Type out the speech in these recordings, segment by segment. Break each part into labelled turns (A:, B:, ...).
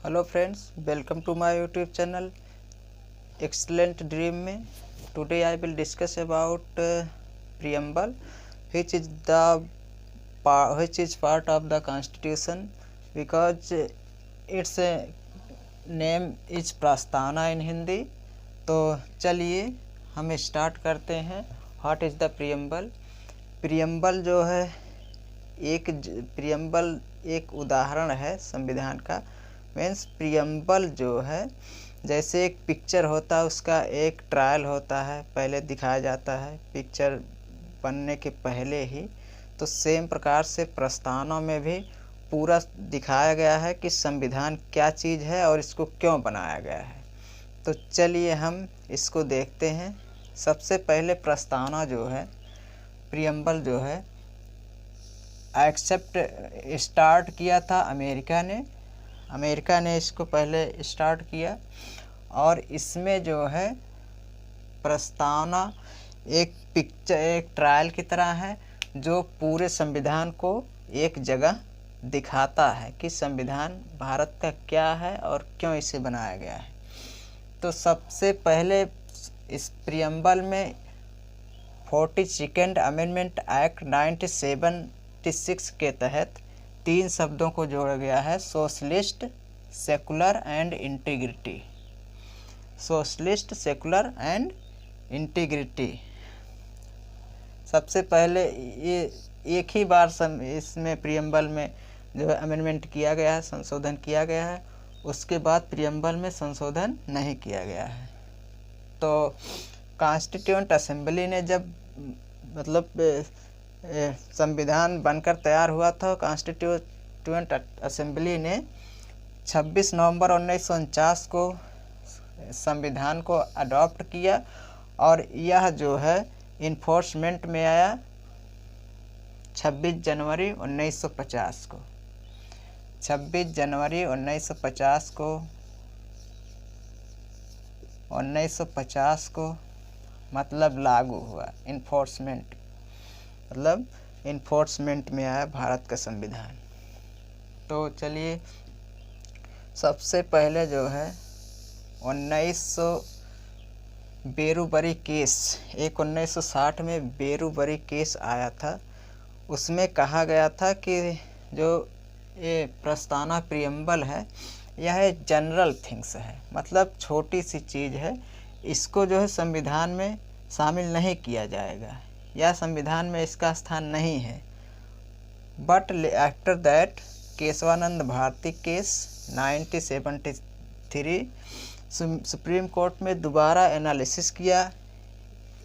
A: Hello friends, welcome to my YouTube channel excellent dream में। Today I will discuss about preamble which is part of the constitution because its name is प्रस्तावना इन हिंदी। तो चलिए हम start करते हैं। What is the preamble? preamble जो है preamble एक उदाहरण है संविधान का। मीन्स प्रियम्बल जो है जैसे एक पिक्चर होता है, उसका एक ट्रायल होता है, पहले दिखाया जाता है पिक्चर बनने के पहले ही। तो सेम प्रकार से प्रस्तावना में भी पूरा दिखाया गया है कि संविधान क्या चीज़ है और इसको क्यों बनाया गया है। तो चलिए हम इसको देखते हैं। सबसे पहले प्रस्तावना जो है, प्रियम्बल जो है, एक्सेप्ट स्टार्ट किया था अमेरिका ने इसको पहले स्टार्ट किया। और इसमें जो है प्रस्तावना एक पिक्चर, एक ट्रायल की तरह है जो पूरे संविधान को एक जगह दिखाता है कि संविधान भारत का क्या है और क्यों इसे बनाया गया है। तो सबसे पहले इस प्रियम्बल में 42nd अमेंडमेंट एक्ट 1976 के तहत 3 शब्दों को जोड़ा गया है: socialist, secular and integrity. Socialist, secular and integrity. सबसे पहले ये एक ही बार इसमें प्रियम्बल में जो है अमेंडमेंट किया गया है, संशोधन किया गया है। उसके बाद प्रियम्बल में संशोधन नहीं किया गया है। तो कॉन्स्टिट्यूएंट असेंबली ने जब संविधान बनकर तैयार हुआ था, कॉन्स्टिट्यूएंट असेंबली ने 26 नवंबर 1949 को संविधान को अडॉप्ट किया और यह जो है इन्फोर्समेंट में आया 26 जनवरी 1950 को। 26 जनवरी 1950 को मतलब लागू हुआ। इन्फोर्समेंट में आया भारत का संविधान। तो चलिए सबसे पहले जो है 1900 बेरूबरी केस, एक 1960 में बेरूबरी केस आया था। उसमें कहा गया था कि जो ये प्रस्तावना प्रियम्बल है यह जनरल थिंग्स है, मतलब छोटी सी चीज़ है। इसको जो है संविधान में शामिल नहीं किया जाएगा या संविधान में इसका स्थान नहीं है। But after that Kesavananda Bharati case 1973 supreme court में दोबारा एनालिसिस किया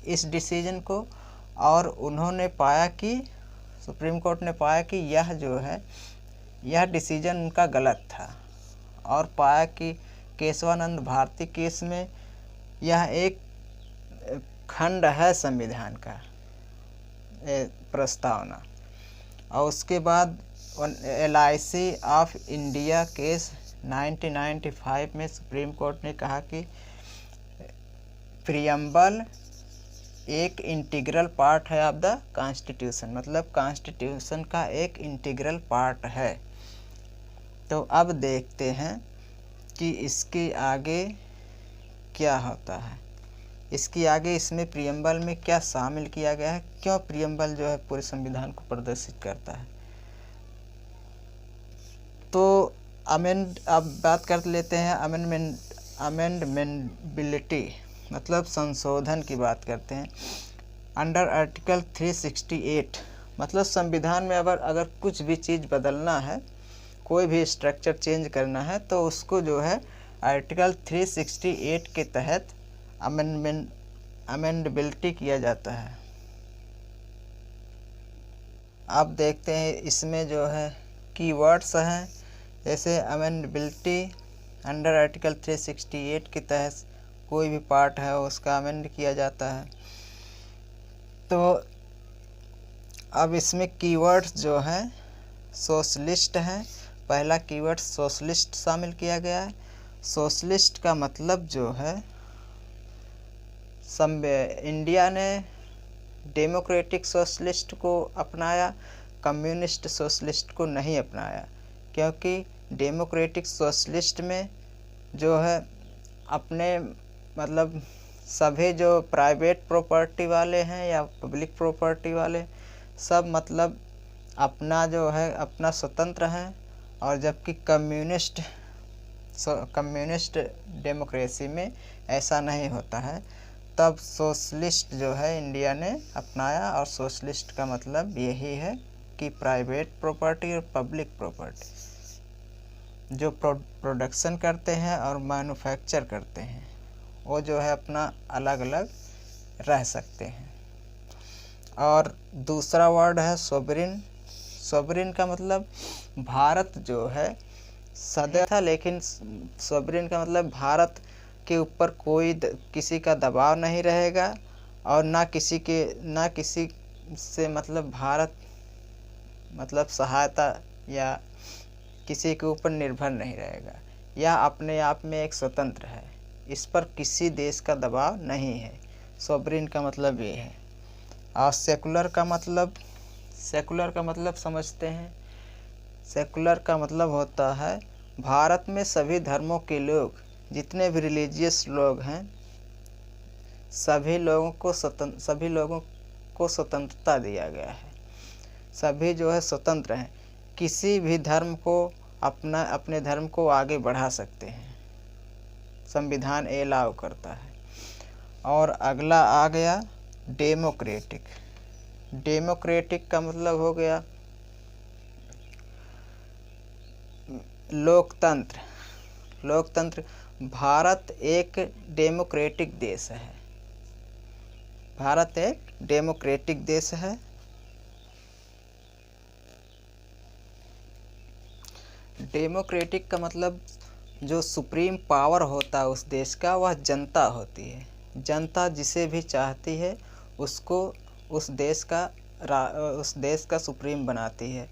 A: इस डिसीजन को और उन्होंने पाया कि सुप्रीम कोर्ट ने पाया कि यह जो है यह डिसीजन उनका गलत था और पाया कि केशवानंद भारती केस में यह एक खंड है संविधान का प्रस्तावना। और उसके बाद LIC ऑफ इंडिया केस 1995 में सुप्रीम कोर्ट ने कहा कि प्रियम्बल एक इंटीग्रल पार्ट है ऑफ द कॉन्स्टिट्यूशन, मतलब कॉन्स्टिट्यूशन का एक इंटीग्रल पार्ट है। तो अब देखते हैं कि इसके आगे क्या होता है। इसके आगे इसमें प्रियम्बल में क्या शामिल किया गया है, क्यों प्रियम्बल जो है पूरे संविधान को प्रदर्शित करता है। तो अब बात कर लेते हैं अमेंडमेंटबिलिटी, मतलब संशोधन की बात करते हैं। अंडर आर्टिकल 368, मतलब संविधान में अगर कुछ भी चीज़ बदलना है, कोई भी स्ट्रक्चर चेंज करना है, तो उसको जो है आर्टिकल 368 के तहत अमेंडबिलिटी किया जाता है। अब देखते हैं इसमें जो है कीवर्ड्स हैं, जैसे अमेंडबिलिटी अंडर आर्टिकल 368 के तहत कोई भी पार्ट है उसका अमेंड किया जाता है। तो अब इसमें कीवर्ड्स जो हैं सोशलिस्ट हैं। पहला कीवर्ड सोशलिस्ट शामिल किया गया है। सोशलिस्ट का मतलब जो है इंडिया ने डेमोक्रेटिक सोशलिस्ट को अपनाया, कम्युनिस्ट सोशलिस्ट को नहीं अपनाया, क्योंकि डेमोक्रेटिक सोशलिस्ट में जो है अपने मतलब सभी जो प्राइवेट प्रॉपर्टी वाले हैं या पब्लिक प्रॉपर्टी वाले सब मतलब अपना जो है अपना स्वतंत्र हैं, और जबकि कम्युनिस्ट डेमोक्रेसी में ऐसा नहीं होता है। तब सोशलिस्ट जो है इंडिया ने अपनाया, और सोशलिस्ट का मतलब यही है कि प्राइवेट प्रॉपर्टी और पब्लिक प्रॉपर्टी जो प्रोडक्शन करते हैं और मैन्युफैक्चर करते हैं वो जो है अपना अलग अलग रह सकते हैं। और दूसरा वर्ड है सोवरिन। सोवरिन का मतलब भारत जो है सदैव था, लेकिन सोवरिन का मतलब भारत के ऊपर कोई किसी का दबाव नहीं रहेगा, और ना किसी से मतलब भारत मतलब सहायता या किसी के ऊपर निर्भर नहीं रहेगा। यह अपने आप में एक स्वतंत्र है, इस पर किसी देश का दबाव नहीं है। सोवरिन का मतलब ये है। और सेकुलर का मतलब समझते हैं। सेकुलर का मतलब होता है भारत में सभी धर्मों के लोग, जितने भी रिलीजियस लोग हैं, सभी लोगों को स्वतंत्रता दिया गया है। सभी जो है स्वतंत्र हैं, किसी भी धर्म को अपने धर्म को आगे बढ़ा सकते हैं, संविधान अलाउ करता है। और अगला आ गया डेमोक्रेटिक। डेमोक्रेटिक का मतलब हो गया लोकतंत्र। लोकतंत्र। भारत एक डेमोक्रेटिक देश है। भारत एक डेमोक्रेटिक देश है। डेमोक्रेटिक का मतलब जो सुप्रीम पावर होता है उस देश का, वह जनता होती है। जनता जिसे भी चाहती है उसको उस देश का सुप्रीम बनाती है।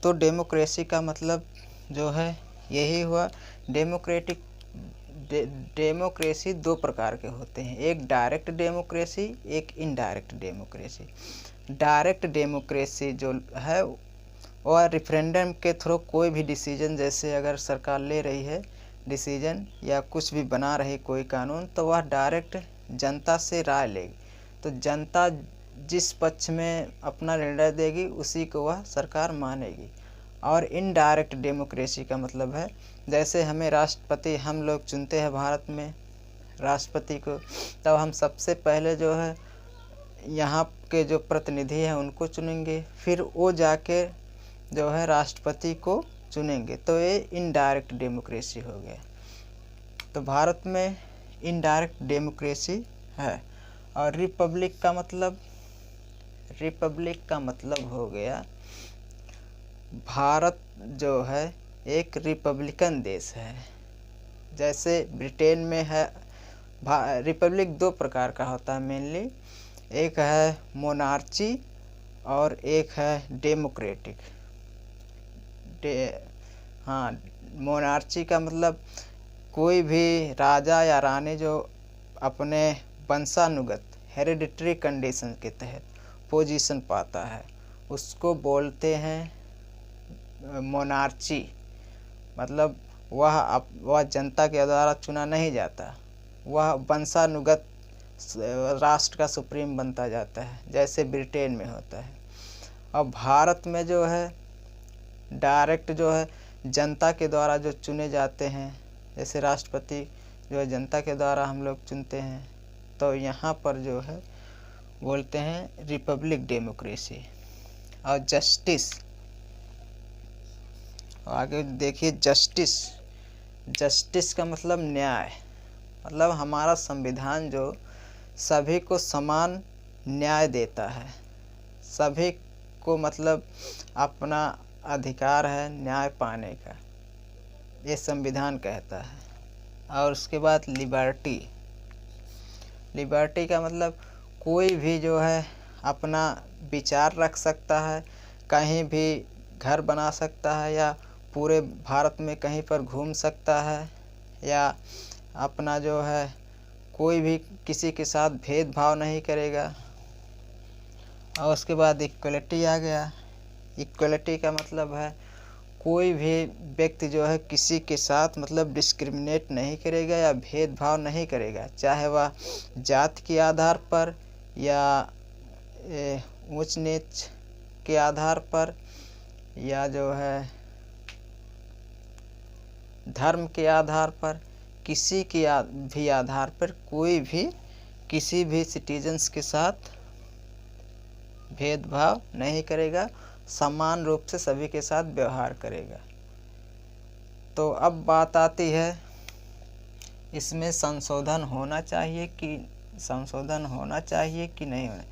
A: तो डेमोक्रेसी का मतलब जो है यही हुआ। डेमोक्रेसी दो प्रकार के होते हैं, एक डायरेक्ट डेमोक्रेसी, एक इनडायरेक्ट डेमोक्रेसी। डायरेक्ट डेमोक्रेसी जो है वह रेफरेंडम के थ्रू कोई भी डिसीजन, जैसे अगर सरकार ले रही है डिसीजन या कुछ भी बना रही कोई कानून, तो वह डायरेक्ट जनता से राय लेगी। तो जनता जिस पक्ष में अपना निर्णय देगी उसी को वह सरकार मानेगी। और इनडायरेक्ट डेमोक्रेसी का मतलब है जैसे हमें राष्ट्रपति हम लोग चुनते हैं भारत में राष्ट्रपति को, तब हम सबसे पहले जो है यहाँ के जो प्रतिनिधि हैं उनको चुनेंगे, फिर वो जाके जो है राष्ट्रपति को चुनेंगे। तो ये इनडायरेक्ट डेमोक्रेसी हो गया। तो भारत में इनडायरेक्ट डेमोक्रेसी है। और रिपब्लिक का मतलब हो गया भारत जो है एक रिपब्लिकन देश है। जैसे ब्रिटेन में है। रिपब्लिक दो प्रकार का होता है मेनली, एक है मोनार्ची और एक है डेमोक्रेटिक। हाँ, मोनार्ची का मतलब कोई भी राजा या रानी जो अपने वंशानुगत हेरिडिटरी कंडीशन के तहत पोजीशन पाता है उसको बोलते हैं मोनार्ची। मतलब वह जनता के द्वारा चुना नहीं जाता, वह वंशानुगत राष्ट्र का सुप्रीम बनता जाता है, जैसे ब्रिटेन में होता है। अब भारत में जो है डायरेक्ट जो है जनता के द्वारा जो चुने जाते हैं, जैसे राष्ट्रपति जो है जनता के द्वारा हम लोग चुनते हैं, तो यहाँ पर जो है बोलते हैं रिपब्लिक डेमोक्रेसी। और जस्टिस, आगे देखिए जस्टिस का मतलब न्याय। मतलब हमारा संविधान जो सभी को समान न्याय देता है, सभी को मतलब अपना अधिकार है न्याय पाने का, ये संविधान कहता है। और उसके बाद लिबर्टी का मतलब कोई भी जो है अपना विचार रख सकता है, कहीं भी घर बना सकता है, या पूरे भारत में कहीं पर घूम सकता है, या अपना जो है कोई भी किसी के साथ भेदभाव नहीं करेगा। और उसके बाद इक्वलिटी आ गया। इक्वलिटी का मतलब है कोई भी व्यक्ति जो है किसी के साथ मतलब डिस्क्रिमिनेट नहीं करेगा या भेदभाव नहीं करेगा, चाहे वह जाति के आधार पर या ऊंच नीच के आधार पर या जो है धर्म के आधार पर, किसी के भी आधार पर कोई भी किसी भी सिटीजन्स के साथ भेदभाव नहीं करेगा, समान रूप से सभी के साथ व्यवहार करेगा। तो अब बात आती है इसमें संशोधन होना चाहिए कि नहीं होना।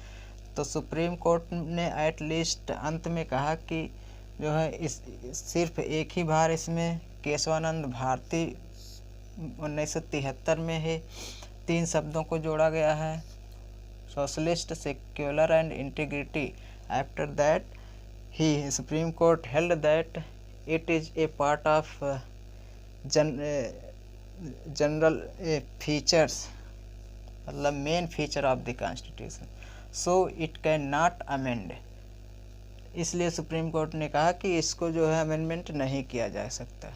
A: तो सुप्रीम कोर्ट ने एट लीस्ट अंत में कहा कि जो है इस सिर्फ एक ही बार इसमें केशवानंद भारती 1973 में ही 3 शब्दों को जोड़ा गया है, socialist, secular and integrity. After that ही supreme court held that it is a part of general features, मतलब main feature of the constitution, so it can not amend. इसलिए सुप्रीम कोर्ट ने कहा कि इसको जो है अमेंडमेंट नहीं किया जा सकता।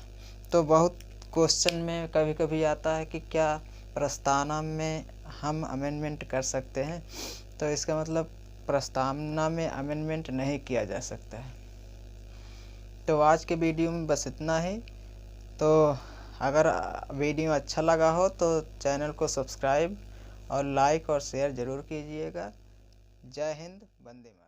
A: तो बहुत क्वेश्चन में कभी कभी आता है कि क्या प्रस्तावना में हम अमेंडमेंट कर सकते हैं, तो इसका मतलब प्रस्तावना में अमेंडमेंट नहीं किया जा सकता है। तो आज के वीडियो में बस इतना ही। तो अगर वीडियो अच्छा लगा हो तो चैनल को सब्सक्राइब और लाइक और शेयर ज़रूर कीजिएगा। जय हिंद, वंदे मातरम।